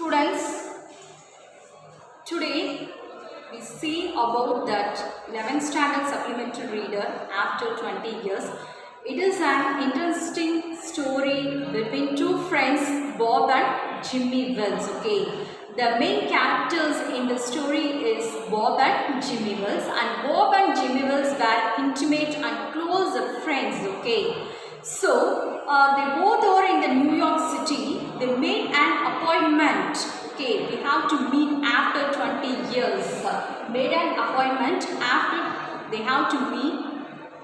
Students, today we see about that 11th standard supplementary reader after 20 years. It is an interesting story between two friends, Bob and Jimmy Wells. Okay, the main characters in the story is Bob and Jimmy Wells, and Bob and Jimmy Wells were intimate and close friends. Okay, so they both are in the New York City. They made an appointment. Okay, we have to meet after 20 years. Made an appointment after they have to meet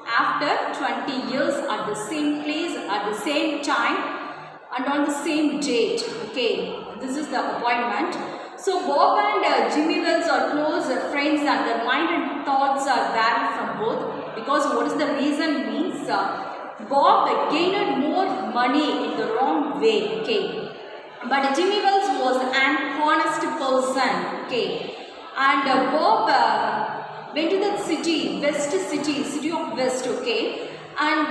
after 20 years at the same place, at the same time and on the same date. Okay, this is the appointment. So Bob and Jimmy Wells are close friends, and their mind and thoughts are varied from both, because what is the reason means Bob gained more money in the wrong way. Okay, but Jimmy Wells was an honest person. Okay, and Bob went to that city, city of West. Okay, and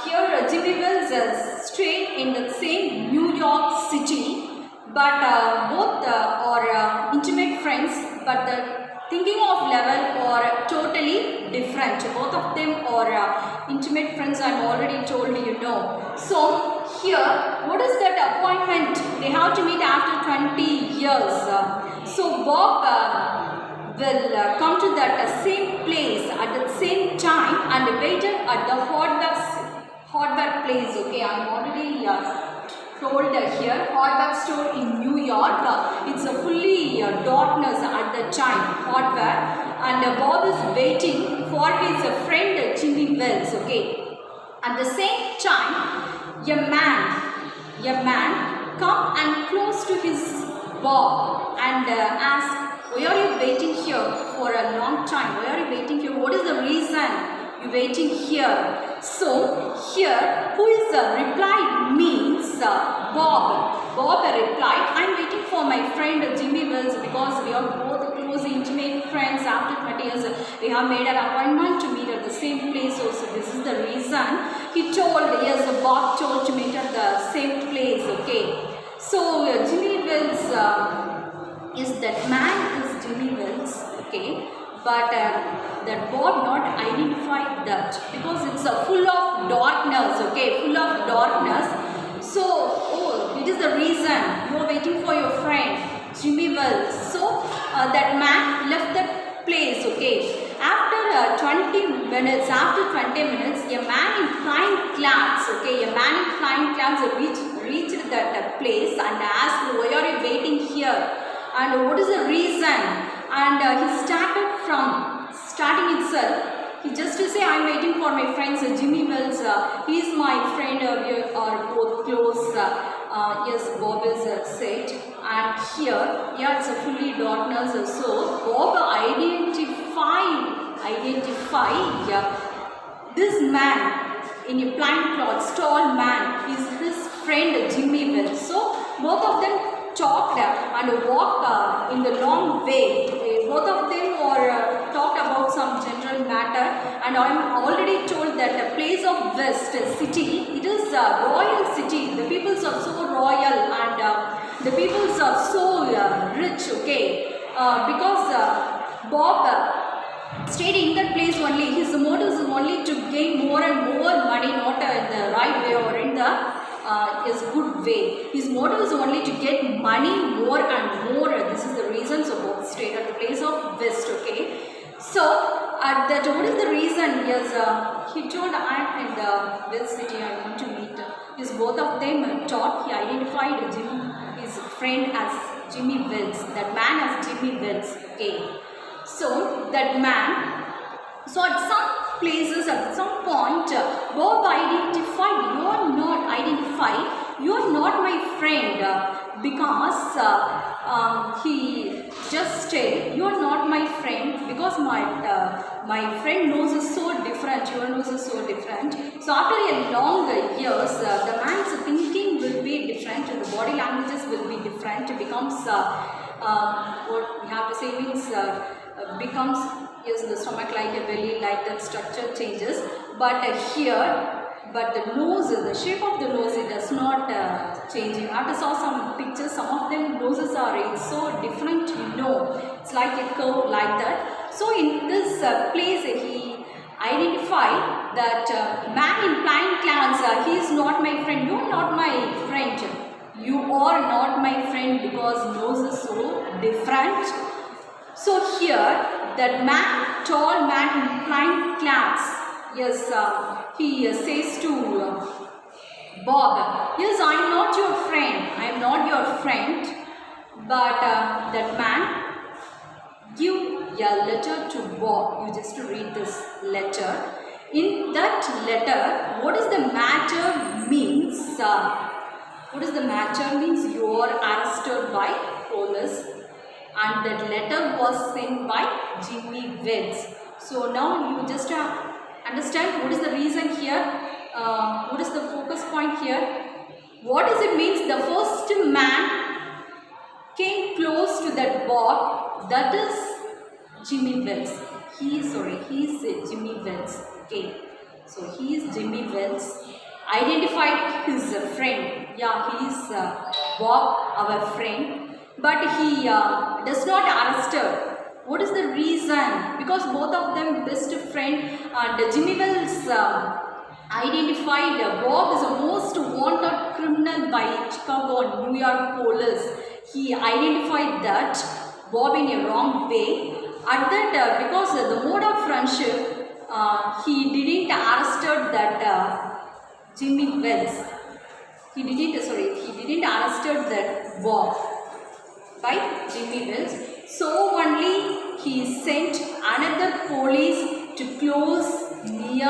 here Jimmy Wells stayed in the same New York City, but both are intimate friends, but the thinking of level are totally different. Both of them are intimate friends, I already told you know. So here, what is that appointment? They have to meet after 20 years. So Bob will come to that same place at the same time and waited at the hardware place. Okay, I am already told here, hardware store in New York. It's a fully darkness at the time, hardware, and Bob is waiting for his friend Jimmy Wells. Okay, at the same time, a man come and close to his Bob and ask, why are you waiting here for a long time? Why are you waiting here? What is the reason you waiting here? So here, who is replied means Bob. Bob replied, I am waiting for my friend Jimmy Wells, because we are both close intimate friends. After 20 years we have made an appointment to meet at the same place. So this is the reason. He told, yes, Bob told to meet at the same place. Okay, so Jimmy Wells is that man is Jimmy Wells. Okay, but that Bob not identified that, because it's full of darkness. Okay, full of darkness. So, oh, it is the reason you are waiting for your friend Jimmy Wells. So that man left the place. Okay, after 20 minutes, a man in flying clouds. Okay, a man in flying clouds reached that place and asked, why are you waiting here? And what is the reason? And he starting itself. He just to say, I am waiting for my friends Jimmy Wells. He is my friend. We are both close. Yes, Bob is said. And here, yeah, it's a fully darkness. So Bob identify this man in a plain cloth, tall man, is his friend Jimmy Wells. So both of them talked and walked in the long way. Both of them are talked about some general matter, and I am already told that the place of West City, it is a royal city. The peoples are so royal, and the peoples are so rich. Okay, because Bob stayed in that place only. His motive is only to gain more and more money, not in the right way or in the is good way. His motive is only to get money more and more. This is the reason. So Bob stayed at the place of West. Okay, so at that, what is the reason? Yes, he told, I am in the West City, I want to meet. Yes, both of them talked. He identified his friend as Jimmy Wells, that man as Jimmy Wells. Okay, so that man, so at some places, at some point, Bob identified, you are not my friend, because he just said, you are not my friend, because my friend nose is so different, your nose is so different. So after a long years, the man's thinking will be different, the body languages will be different. It becomes what we have to say means becomes, yes, the stomach like a belly, like that structure changes. But here but the nose, the shape of the nose, it does not changing. I saw some pictures, some of them noses are it's so different, you know, it's like a curve like that. So in this place he identified that man in plain clothes, he is not my friend, you are not my friend, you are not my friend because nose is so different. So here that man, tall man in plain clothes, yes, he says to Bob, yes, I am not your friend, I am not your friend, but that man give a letter to Bob. You just read this letter. In that letter, what is the matter means? What is the matter means? You are arrested by police, and that letter was sent by Jimmy Wells. So now you just understand what is the reason here. What is the focus point here? What does it means? The first man came close to that Bob. That is Jimmy Wells. He is Jimmy Wells. Okay. So he is Jimmy Wells. Identified his friend. Yeah, he is Bob, our friend. But he does not arrested. What is the reason? Because both of them best friend, and Jimmy Wells identified Bob is the most wanted criminal by Chicago and New York police. He identified that Bob in a wrong way. At that, because the mode of friendship, he didn't arrested that Jimmy Wells. He didn't arrested that Bob by Jimmy Wells. So only he sent another police to close near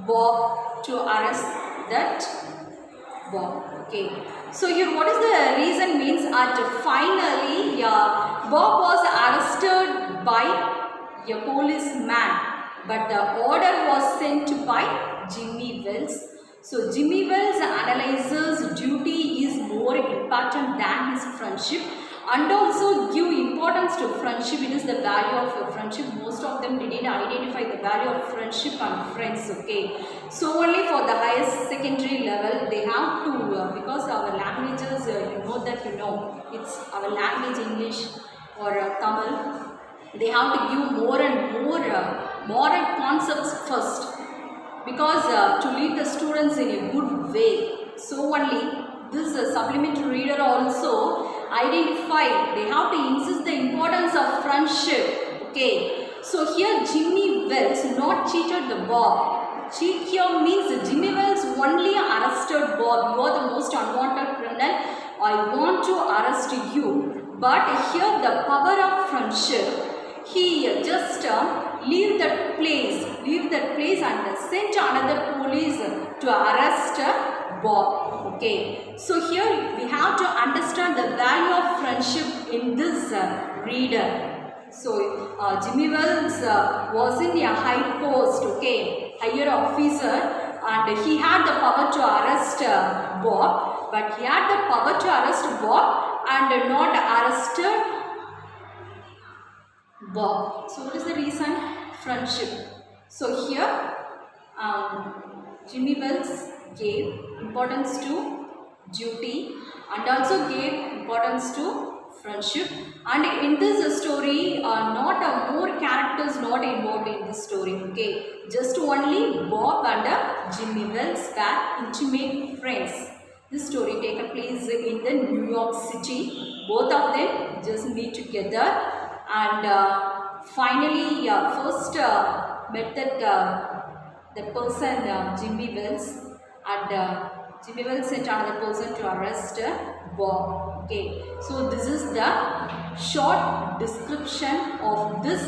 Bob to arrest that Bob. Okay. So here what is the reason means at finally Bob was arrested by a policeman, but the order was sent by Jimmy Wells. So Jimmy Wells analyzes duty is more important than his friendship, and also give importance to friendship. It is the value of a friendship. Most of them didn't identify the value of friendship and friends. Okay, so only for the highest secondary level they have to because our languages it's our language English or Tamil, they have to give more and more moral concepts first, because to lead the students in a good way. So only this supplementary reader also identify, they have to insist the importance of friendship. Okay, so here Jimmy Wells not cheated the Bob. Cheat here means Jimmy Wells only arrested Bob. You are the most unwanted criminal, I want to arrest you. But here the power of friendship, he just leave that place and sent another police to arrest Bob. Okay, so here we have to understand the value of friendship in this reader. So Jimmy Wells was in a high post, okay, higher officer, and he had the power to arrest Bob, but he had the power to arrest Bob and not arrested Bob. So what is the reason? Friendship. So here Jimmy Wells gave importance to duty and also gave importance to friendship. And in this story, not more characters not involved in this story. Okay, just only Bob and Jimmy Wells were intimate friends. This story taken place in the New York City. Both of them just meet together, and finally, first met that person, Jimmy Wells, and Jimmy Wells sent another person to arrest Bob. Okay, so this is the short description of this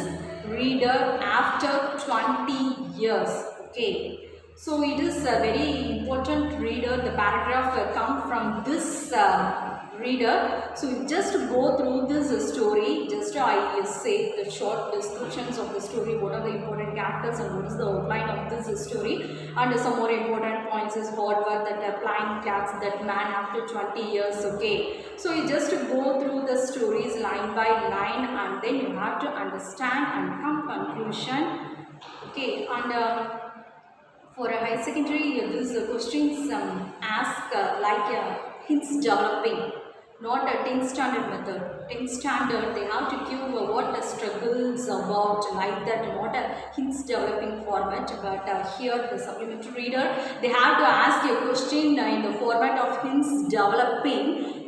reader after 20 years. Okay, so it is a very important reader. The paragraph come from this reader. So just go through this story. Just I say the short descriptions of the story. What are the important characters and what is the outline of this story? And some more important points is hard work, that applying class, that man after 20 years. Okay, so you just go through the stories line by line, and then you have to understand and come conclusion. Okay, and For a high secondary, these questions ask hints developing, not a 10th standard method. 10th standard, they have to give what the struggles about, like that, not a hints developing format. But here, the supplementary reader, they have to ask a question in the format of hints developing.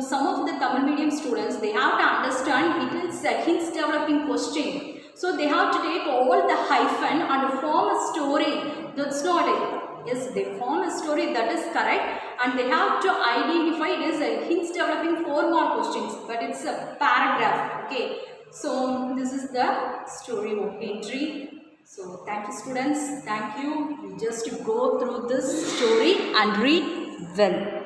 Some of the Tamil medium students, they have to understand it is a hints developing question. So they have to take all the hyphen and form a story. That's not it. Yes, they form a story, that is correct, and they have to identify it as a hints developing 4 more questions, but it's a paragraph. Okay, so this is the story of entry. So thank you students, thank you. You just go through this story and read well.